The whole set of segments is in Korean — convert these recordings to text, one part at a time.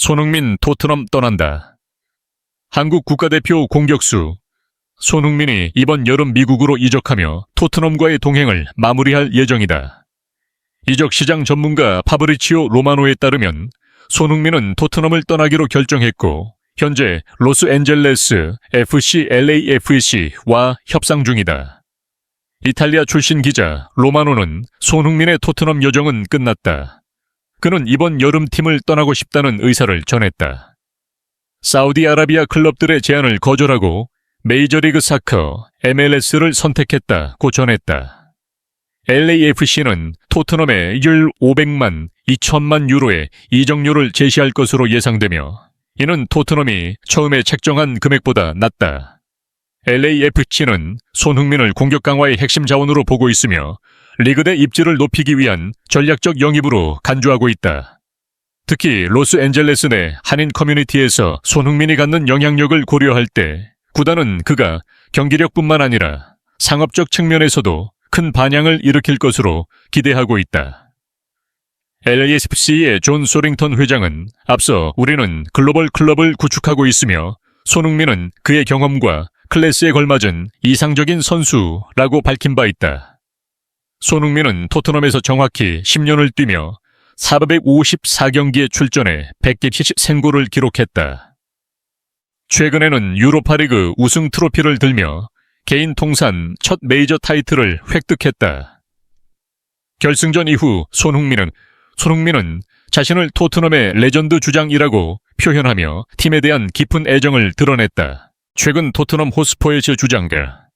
손흥민 토트넘 떠난다. 한국 국가대표 공격수 손흥민이 이번 여름 미국으로 이적하며 토트넘과의 동행을 마무리할 예정이다. 이적 시장 전문가 파브리치오 로마노에 따르면 손흥민은 토트넘을 떠나기로 결정했고 현재 로스앤젤레스 FC LAFC와 협상 중이다. 이탈리아 출신 기자 로마노는 손흥민의 토트넘 여정은 끝났다. 그는 이번 여름 팀을 떠나고 싶다는 의사를 전했다. 사우디아라비아 클럽들의 제안을 거절하고 메이저리그 사커 MLS를 선택했다고 전했다. LAFC는 토트넘에 일 500만 2천만 유로의 이적료를 제시할 것으로 예상되며 이는 토트넘이 처음에 책정한 금액보다 낮다. LAFC는 손흥민을 공격 강화의 핵심 자원으로 보고 있으며 리그 내 입지를 높이기 위한 전략적 영입으로 간주하고 있다. 특히 로스앤젤레스 내 한인 커뮤니티에서 손흥민이 갖는 영향력을 고려할 때 구단은 그가 경기력뿐만 아니라 상업적 측면에서도 큰 반향을 일으킬 것으로 기대하고 있다. LAFC의 존 소링턴 회장은 앞서 우리는 글로벌 클럽을 구축하고 있으며 손흥민은 그의 경험과 클래스에 걸맞은 이상적인 선수라고 밝힌 바 있다. 손흥민은 토트넘에서 정확히 10년을 뛰며 454경기에 출전해 173골을 기록했다. 최근에는 유로파리그 우승 트로피를 들며 개인 통산 첫 메이저 타이틀을 획득했다. 결승전 이후 손흥민은 자신을 토트넘의 레전드 주장이라고 표현하며 팀에 대한 깊은 애정을 드러냈다. 최근 토트넘 호스퍼의 주장자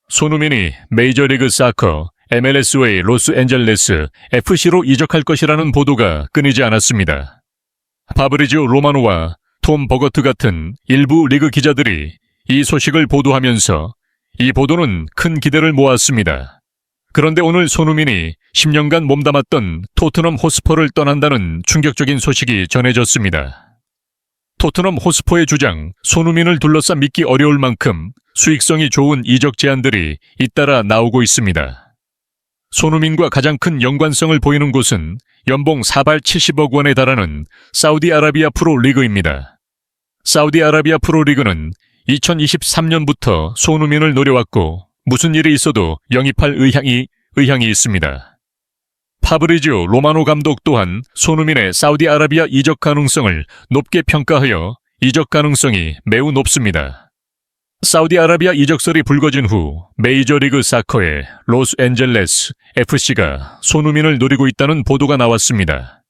손흥민이 메이저리그 사커 MLS의 로스앤젤레스 FC로 이적할 것이라는 보도가 끊이지 않았습니다. 파브리지오 로마노와 톰 버거트 같은 일부 리그 기자들이 이 소식을 보도하면서 이 보도는 큰 기대를 모았습니다. 그런데 오늘 손흥민이 10년간 몸담았던 토트넘 호스퍼를 떠난다는 충격적인 소식이 전해졌습니다. 토트넘 호스퍼의 주장, 손흥민을 둘러싸 믿기 어려울 만큼 수익성이 좋은 이적 제안들이 잇따라 나오고 있습니다. 손흥민과 가장 큰 연관성을 보이는 곳은 연봉 470억 원에 달하는 사우디아라비아 프로리그입니다. 사우디아라비아 프로리그는 2023년부터 손흥민을 노려왔고 무슨 일이 있어도 영입할 의향이 있습니다. 파브리지오 로마노 감독 또한 손흥민의 사우디아라비아 이적 가능성을 높게 평가하여 이적 가능성이 매우 높습니다. 사우디아라비아 이적설이 불거진 후 메이저리그 사커의 로스앤젤레스 FC가 손흥민을 노리고 있다는 보도가 나왔습니다.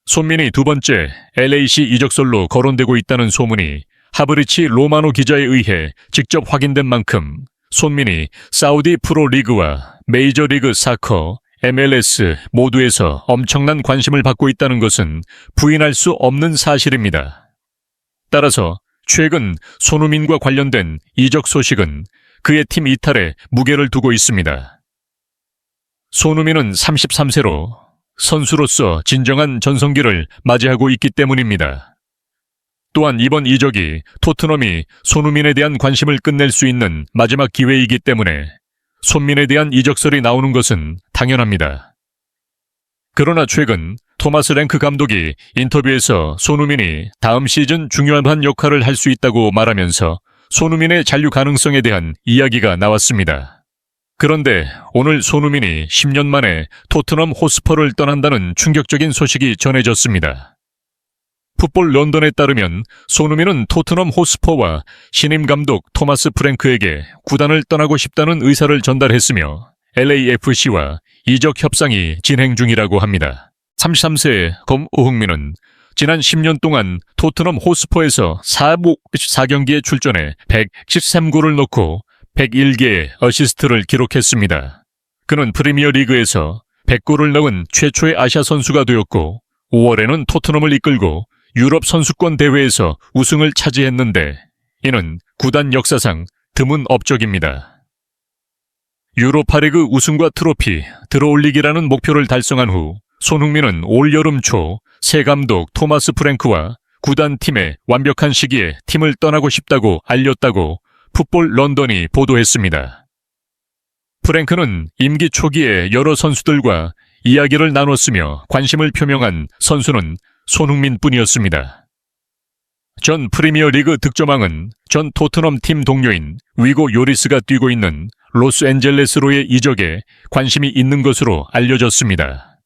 손민이 두 번째 LAC 이적설로 거론되고 있다는 소문이 하브리치 로마노 기자에 의해 직접 확인된 만큼 손민이 사우디 프로리그와 메이저리그 사커 MLS 모두에서 엄청난 관심을 받고 있다는 것은 부인할 수 없는 사실입니다. 따라서 최근 손흥민과 관련된 이적 소식은 그의 팀 이탈에 무게를 두고 있습니다. 손흥민은 33세로 선수로서 진정한 전성기를 맞이하고 있기 때문입니다. 또한 이번 이적이 토트넘이 손흥민에 대한 관심을 끝낼 수 있는 마지막 기회이기 때문에 손민에 대한 이적설이 나오는 것은 당연합니다. 그러나 최근 토마스 랭크 감독이 인터뷰에서 손흥민이 다음 시즌 중요한 역할을 할 수 있다고 말하면서 손흥민의 잔류 가능성에 대한 이야기가 나왔습니다. 그런데 오늘 손흥민이 10년 만에 토트넘 호스퍼를 떠난다는 충격적인 소식이 전해졌습니다. 풋볼 런던에 따르면 손흥민은 토트넘 호스퍼와 신임 감독 토마스 프랭크에게 구단을 떠나고 싶다는 의사를 전달했으며 LAFC와 이적 협상이 진행 중이라고 합니다. 33세의 검우흥민은 지난 10년 동안 토트넘 호스퍼에서 4경기에 출전해 113골을 넣고 101개의 어시스트를 기록했습니다. 그는 프리미어 리그에서 100골을 넣은 최초의 아시아 선수가 되었고 5월에는 토트넘을 이끌고 유럽 선수권 대회에서 우승을 차지했는데 이는 구단 역사상 드문 업적입니다. 유로파리그 우승과 트로피 들어올리기라는 목표를 달성한 후 손흥민은 올 여름 초 새 감독 토마스 프랭크와 구단 팀에 완벽한 시기에 팀을 떠나고 싶다고 알렸다고 풋볼 런던이 보도했습니다. 프랭크는 임기 초기에 여러 선수들과 이야기를 나눴으며 관심을 표명한 선수는 손흥민 뿐이었습니다. 전 프리미어리그 득점왕은 전 토트넘 팀 동료인 위고 요리스가 뛰고 있는 로스앤젤레스로의 이적에 관심이 있는 것으로 알려졌습니다.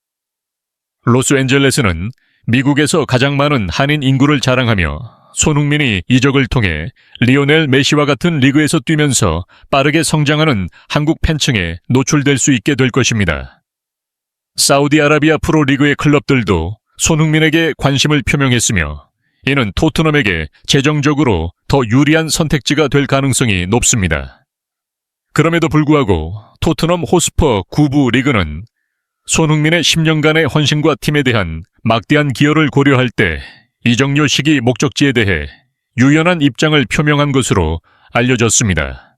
로스앤젤레스는 미국에서 가장 많은 한인 인구를 자랑하며 손흥민이 이적을 통해 리오넬 메시와 같은 리그에서 뛰면서 빠르게 성장하는 한국 팬층에 노출될 수 있게 될 것입니다. 사우디아라비아 프로리그의 클럽들도 손흥민에게 관심을 표명했으며 이는 토트넘에게 재정적으로 더 유리한 선택지가 될 가능성이 높습니다. 그럼에도 불구하고 토트넘 호스퍼 9부 리그는 손흥민의 10년간의 헌신과 팀에 대한 막대한 기여를 고려할 때 이적료 시기 목적지에 대해 유연한 입장을 표명한 것으로 알려졌습니다.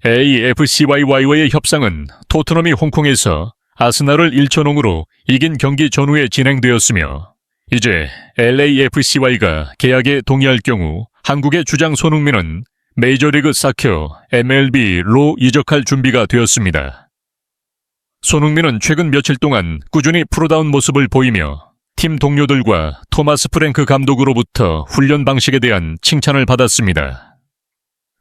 AFCYY와의 협상은 토트넘이 홍콩에서 아스날을 1-0으로 이긴 경기 전후에 진행되었으며 이제 LAFCY가 계약에 동의할 경우 한국의 주장 손흥민은 메이저리그 사커 MLB로 이적할 준비가 되었습니다. 손흥민은 최근 며칠 동안 꾸준히 프로다운 모습을 보이며 팀 동료들과 토마스 프랭크 감독으로부터 훈련 방식에 대한 칭찬을 받았습니다.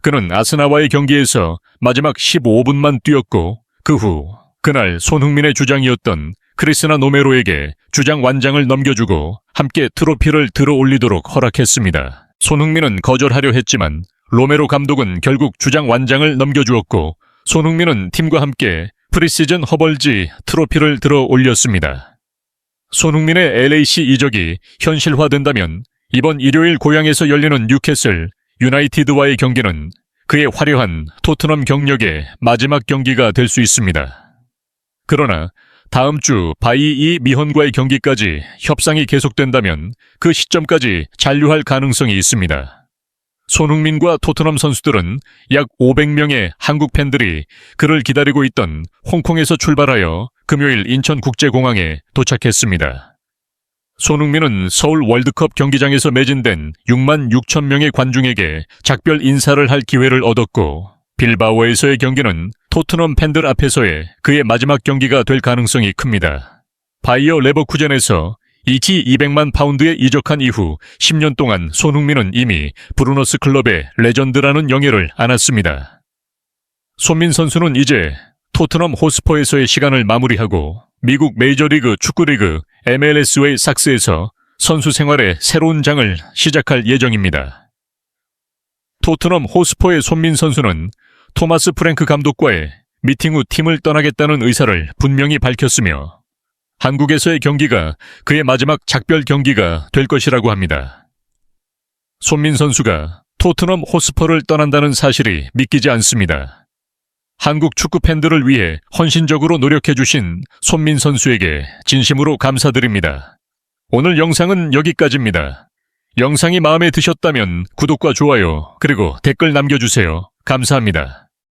그는 아스날과의 경기에서 마지막 15분만 뛰었고 그 후 그날 손흥민의 주장이었던 크리스나 노메로에게 주장 완장을 넘겨주고 함께 트로피를 들어 올리도록 허락했습니다. 손흥민은 거절하려 했지만 로메로 감독은 결국 주장 완장을 넘겨주었고 손흥민은 팀과 함께 프리시즌 허벌지 트로피를 들어 올렸습니다. 손흥민의 LAC 이적이 현실화된다면 이번 일요일 고향에서 열리는 뉴캐슬 유나이티드와의 경기는 그의 화려한 토트넘 경력의 마지막 경기가 될 수 있습니다. 그러나 다음 주 바이이 미헌과의 경기까지 협상이 계속된다면 그 시점까지 잔류할 가능성이 있습니다. 손흥민과 토트넘 선수들은 약 500명의 한국 팬들이 그를 기다리고 있던 홍콩에서 출발하여 금요일 인천국제공항에 도착했습니다. 손흥민은 서울 월드컵 경기장에서 매진된 6만 6천 명의 관중에게 작별 인사를 할 기회를 얻었고 빌바오에서의 경기는 토트넘 팬들 앞에서의 그의 마지막 경기가 될 가능성이 큽니다. 바이어 레버쿠젠에서 이치 200만 파운드에 이적한 이후 10년 동안 손흥민은 이미 브루너스 클럽의 레전드라는 영예를 안았습니다. 손민 선수는 이제 토트넘 호스퍼에서의 시간을 마무리하고 미국 메이저리그 축구리그 MLS의 삭스에서 선수 생활의 새로운 장을 시작할 예정입니다. 토트넘 호스퍼의 손민 선수는 토마스 프랭크 감독과의 미팅 후 팀을 떠나겠다는 의사를 분명히 밝혔으며 한국에서의 경기가 그의 마지막 작별 경기가 될 것이라고 합니다. 손민 선수가 토트넘 호스퍼를 떠난다는 사실이 믿기지 않습니다. 한국 축구 팬들을 위해 헌신적으로 노력해주신 손민 선수에게 진심으로 감사드립니다. 오늘 영상은 여기까지입니다. 영상이 마음에 드셨다면 구독과 좋아요 그리고 댓글 남겨주세요. 감사합니다.